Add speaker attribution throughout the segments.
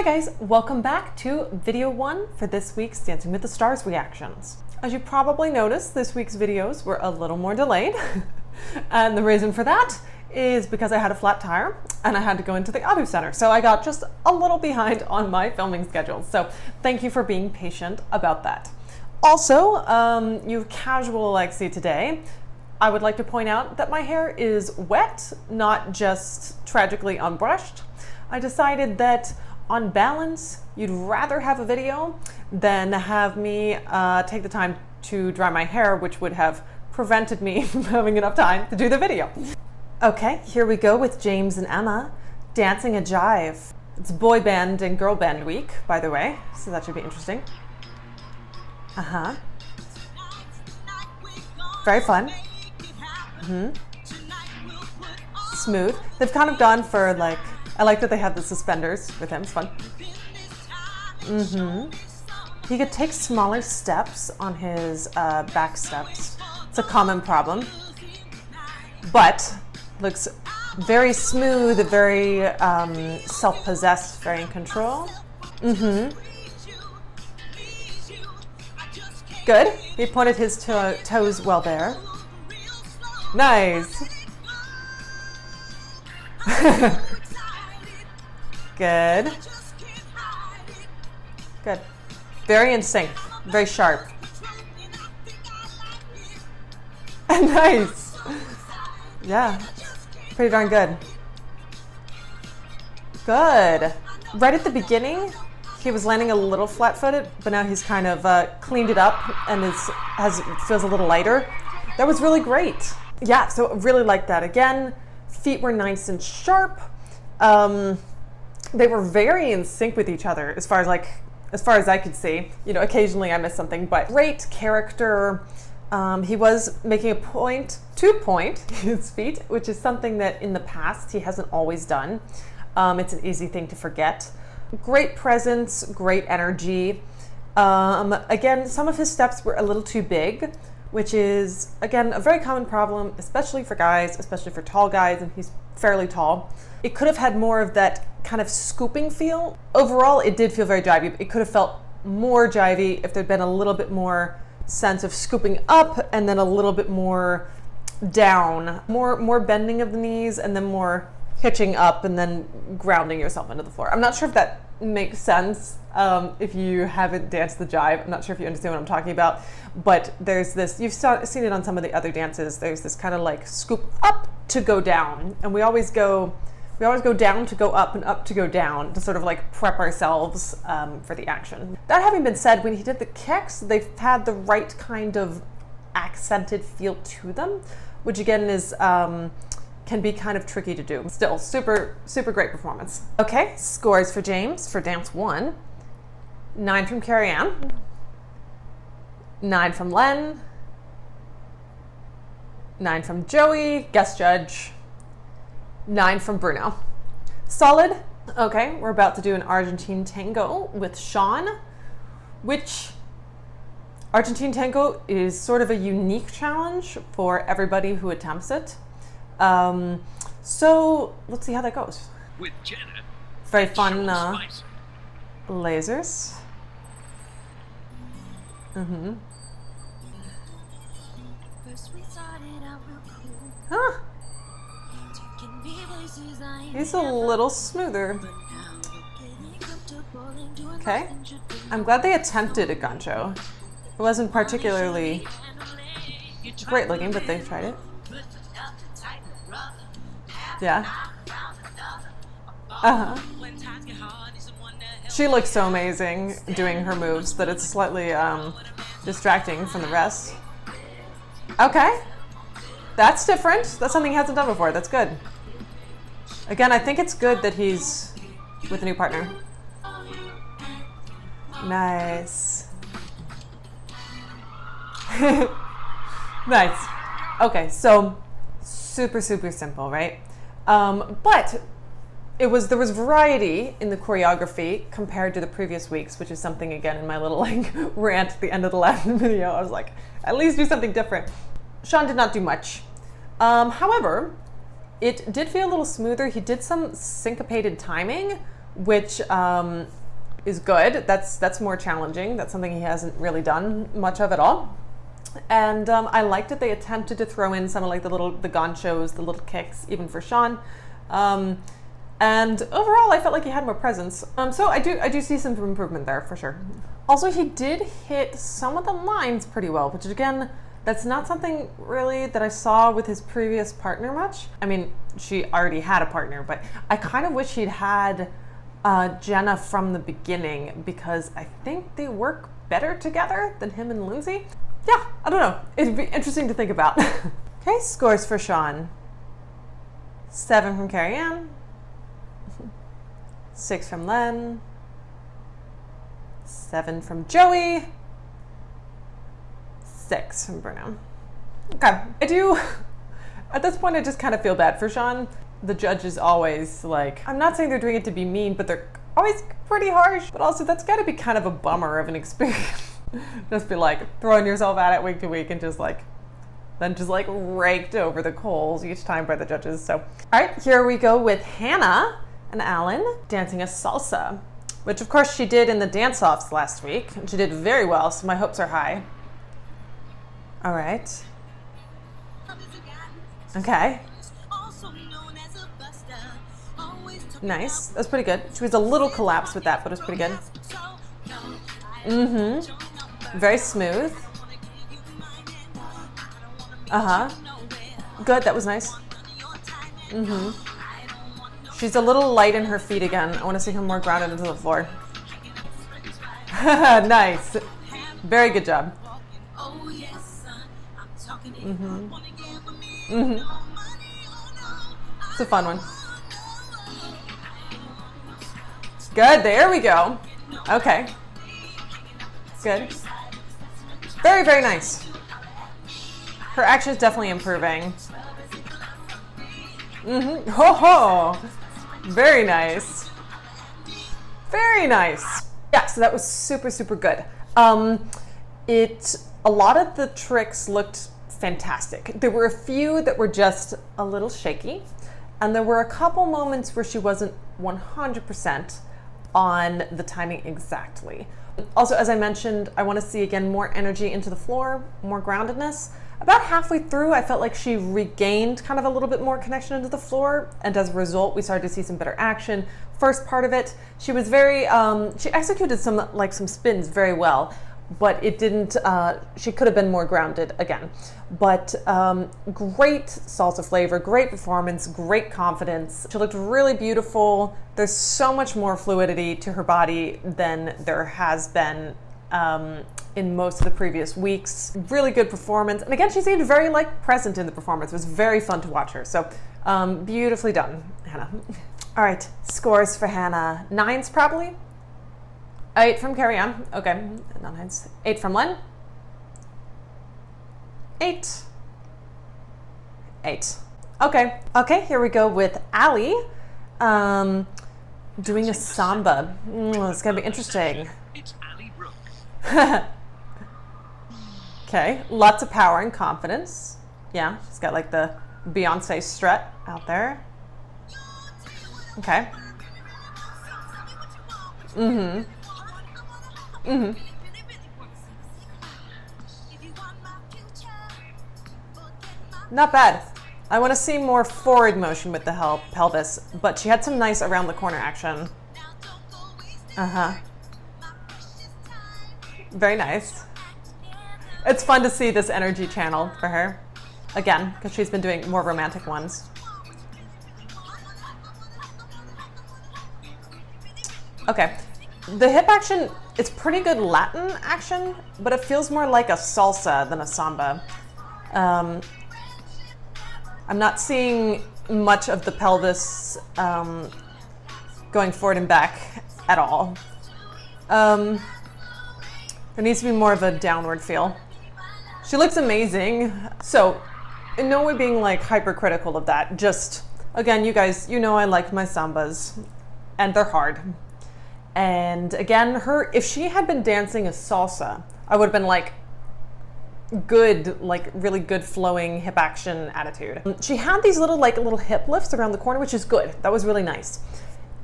Speaker 1: Hi guys, welcome back to video 1 for this week's Dancing with the Stars reactions. As you probably noticed, this week's videos were a little more delayed. And the reason for that is because I had a flat tire and I had to go into the auto center. So I got just a little behind on my filming schedule. So thank you for being patient about that. Also, you casual Alexi today. I would like to point out that my hair is wet, not just tragically unbrushed. I decided that on balance, you'd rather have a video than have me take the time to dry my hair, which would have prevented me from having enough time to do the video. Okay, here we go with James and Emma dancing a jive. It's boy band and girl band week, by the way, so that should be interesting. Very fun. Smooth. They've kind of gone for like, I like that they have the suspenders with him, it's fun. He could take smaller steps on his back steps. It's a common problem, but looks very smooth, very self-possessed, very in control. Good. He pointed his toes well there. Nice. Good. Good. Very in sync. Very sharp. Nice. Yeah. Pretty darn good. Good. Right at the beginning, he was landing a little flat-footed, but now he's kind of cleaned it up and feels a little lighter. That was really great. Yeah, so I really like that. Again, feet were nice and sharp. They were very in sync with each other as far as I could see. You know, occasionally I missed something, but great character. He was making a point to point his feet, which is something that in the past he hasn't always done. It's an easy thing to forget. Great presence, great energy. Again, some of his steps were a little too big, which is, again, a very common problem, especially for guys, especially for tall guys, and he's fairly tall. It could have had more of that kind of scooping feel. Overall, it did feel very jivey. It could have felt more jivey if there'd been a little bit more sense of scooping up and then a little bit more down, more bending of the knees and then more hitching up and then grounding yourself into the floor. I'm not sure if that makes sense. If you haven't danced the jive, I'm not sure if you understand what I'm talking about, but there's this, you've seen it on some of the other dances, there's this kind of like scoop up to go down, and we always go down to go up and up to go down to sort of like prep ourselves for the action. That having been said, when he did the kicks, they've had the right kind of accented feel to them, which again is can be kind of tricky to do. Still, super great performance. Okay, scores for James for dance 1. 9 from Carrie Ann. 9 from Len. 9 from Joey, guest judge. 9 from Bruno. Solid. Okay, we're about to do an Argentine Tango with Shawn, which Argentine Tango is sort of a unique challenge for everybody who attempts it. So let's see how that goes.
Speaker 2: With Jenna,
Speaker 1: very fun lasers. Huh. He's a little smoother. Okay. I'm glad they attempted a gancho. It wasn't particularly great looking, but they tried it. Yeah. She looks so amazing doing her moves that it's slightly distracting from the rest. Okay. That's different. That's something he hasn't done before. That's good. Again, I think it's good that he's with a new partner. Nice. Nice. Okay, so super simple, right? But there was variety in the choreography compared to the previous weeks, which is something, again, in my little like rant at the end of the last video, I was like, at least do something different. Shawn did not do much. However, it did feel a little smoother. He did some syncopated timing, which is good. That's more challenging. That's something he hasn't really done much of at all. And I liked that they attempted to throw in some of like the ganchos, the little kicks, even for Shawn. And overall, I felt like he had more presence. So I do see some improvement there for sure. Also, he did hit some of the lines pretty well, which again, that's not something really that I saw with his previous partner much. I mean, she already had a partner, but I kind of wish he'd had Jenna from the beginning, because I think they work better together than him and Lindsay. Yeah, I don't know. It'd be interesting to think about. Okay, scores for Shawn. 7 from Carrie Ann. 6 from Len. 7 from Joey. 6 from Bruno. Okay, at this point, I just kind of feel bad for Shawn. The judge is always like, I'm not saying they're doing it to be mean, but they're always pretty harsh. But also, that's got to be kind of a bummer of an experience. Just be like throwing yourself at it week to week and just raked over the coals each time by the judges. So, all right, here we go with Hannah and Alan dancing a salsa, which of course she did in the dance-offs last week. And she did very well, so my hopes are high. All right. Okay. Nice. That's pretty good. She was a little collapsed with that, but it was pretty good. Very smooth. Good. That was nice. She's a little light in her feet again. I want to see her more grounded into the floor. Nice. Very good job. It's a fun one. Good. There we go. Okay. Good. Very, very nice. Her action is definitely improving. Ho ho. Very nice. Very nice. Yeah, so that was super, super good. A lot of the tricks looked fantastic. There were a few that were just a little shaky, and there were a couple moments where she wasn't 100% on the timing exactly. Also, as I mentioned, I want to see again more energy into the floor, more groundedness. About halfway through, I felt like she regained kind of a little bit more connection into the floor, and as a result, we started to see some better action. First part of it, she was very, she executed some spins very well, but it didn't, she could have been more grounded again. But great salsa flavor, great performance, great confidence. She looked really beautiful. There's so much more fluidity to her body than there has been in most of the previous weeks. Really good performance. And again, she seemed very present in the performance. It was very fun to watch her. So beautifully done, Hannah. All right, scores for Hannah. 9s probably. 8 from Carrie Ann. Okay, not 9s. 8 from Len. 8. 8. Okay. Okay, here we go with Ali. Doing a samba. It's gonna be interesting.
Speaker 2: It's Ali Brooke.
Speaker 1: Okay, lots of power and confidence. Yeah, she's got like the Beyonce strut out there. Okay. Not bad. I want to see more forward motion with the pelvis, but she had some nice around the corner action. Very nice. It's fun to see this energy channeled for her. Again, because she's been doing more romantic ones. Okay. The hip action, it's pretty good Latin action, but it feels more like a salsa than a samba. I'm not seeing much of the pelvis going forward and back at all. There needs to be more of a downward feel. She looks amazing. So, in no way being hypercritical of that. Just, again, you guys, you know I like my sambas, and they're hard. And again, if she had been dancing a salsa, I would have been good, really good flowing hip action attitude. She had these little hip lifts around the corner, which is good. That was really nice.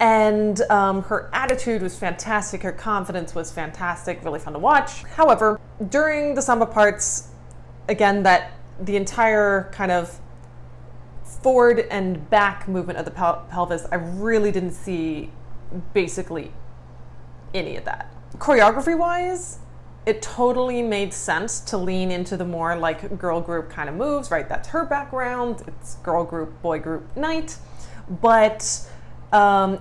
Speaker 1: And her attitude was fantastic. Her confidence was fantastic, really fun to watch. However, during the Samba parts, again, that the entire kind of forward and back movement of the pelvis, I really didn't see basically any of that. Choreography wise, it totally made sense to lean into the more like girl group kind of moves, right? That's her background. It's girl group, boy group night. But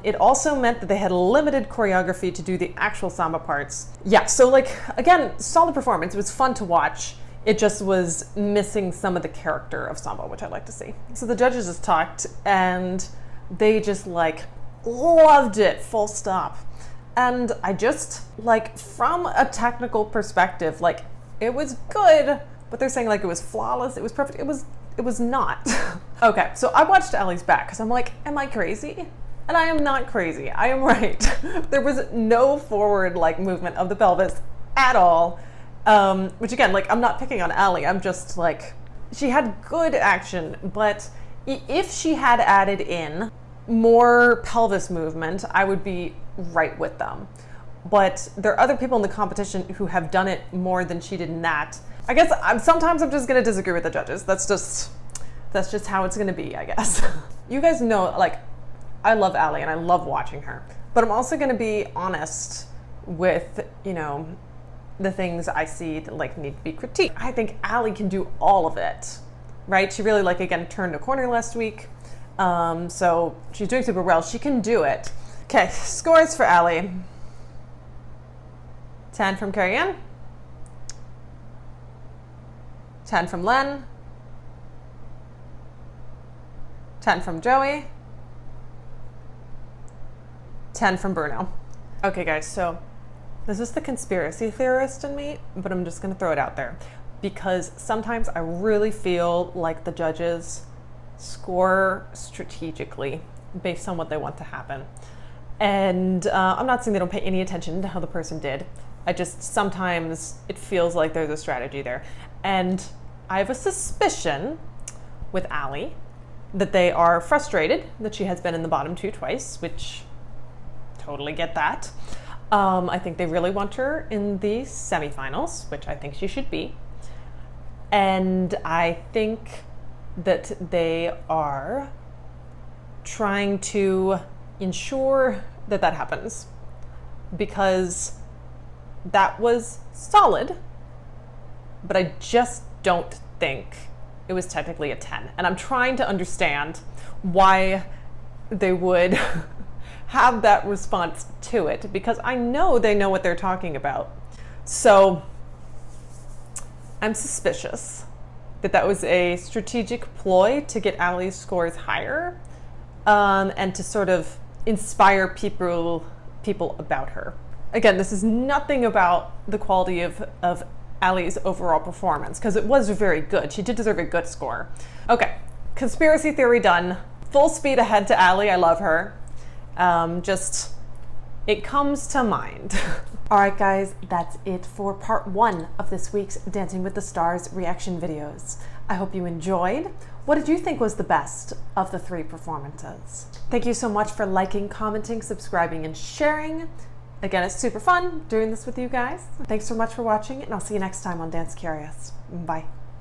Speaker 1: it also meant that they had limited choreography to do the actual Samba parts. Yeah, so like, again, solid performance. It was fun to watch. It just was missing some of the character of Samba, which I'd like to see. So the judges just talked and they just like loved it, full stop. And I just, like, from a technical perspective, like, it was good, but they're saying like it was flawless, it was perfect. It was not. Okay, so I watched Ali's back because I'm like, am I crazy? And I am not crazy, I am right. There was no forward like movement of the pelvis at all. Which again, like, I'm not picking on Ali, I'm just like, she had good action, but if she had added in more pelvis movement, I would be right with them. But there are other people in the competition who have done it more than she did in that. I guess sometimes I'm just gonna disagree with the judges. That's just how it's gonna be, I guess. You guys know, like, I love Ali and I love watching her, but I'm also gonna be honest with, you know, the things I see that like need to be critiqued. I think Ali can do all of it, right? She really, like, again, turned a corner last week. So she's doing super well. She can do it. Okay, scores for Ali. 10 from Carrie Ann. 10 from Len. 10 from Joey. 10 from Bruno. Okay guys, so this is the conspiracy theorist in me, but I'm just gonna throw it out there because sometimes I really feel like the judges score strategically based on what they want to happen. And I'm not saying they don't pay any attention to how the person did. I just, sometimes it feels like there's a strategy there. And I have a suspicion with Ali that they are frustrated that she has been in the bottom two twice, which totally get that. I think they really want her in the semifinals, which I think she should be. And I think that they are trying to ensure that that happens because that was solid, but I just don't think it was technically a 10. And I'm trying to understand why they would have that response to it because I know they know what they're talking about. So I'm suspicious that that was a strategic ploy to get Ali's scores higher and to sort of inspire people about her. Again, this is nothing about the quality of Ali's overall performance because it was very good. She did deserve a good score. Okay, conspiracy theory done. Full speed ahead to Ali. I love her. Just, it comes to mind. All right, guys, that's it for part 1 of this week's Dancing with the Stars reaction videos. I hope you enjoyed. What did you think was the best of the 3 performances? Thank you so much for liking, commenting, subscribing, and sharing. Again, it's super fun doing this with you guys. Thanks so much for watching, and I'll see you next time on Dance Curious. Bye.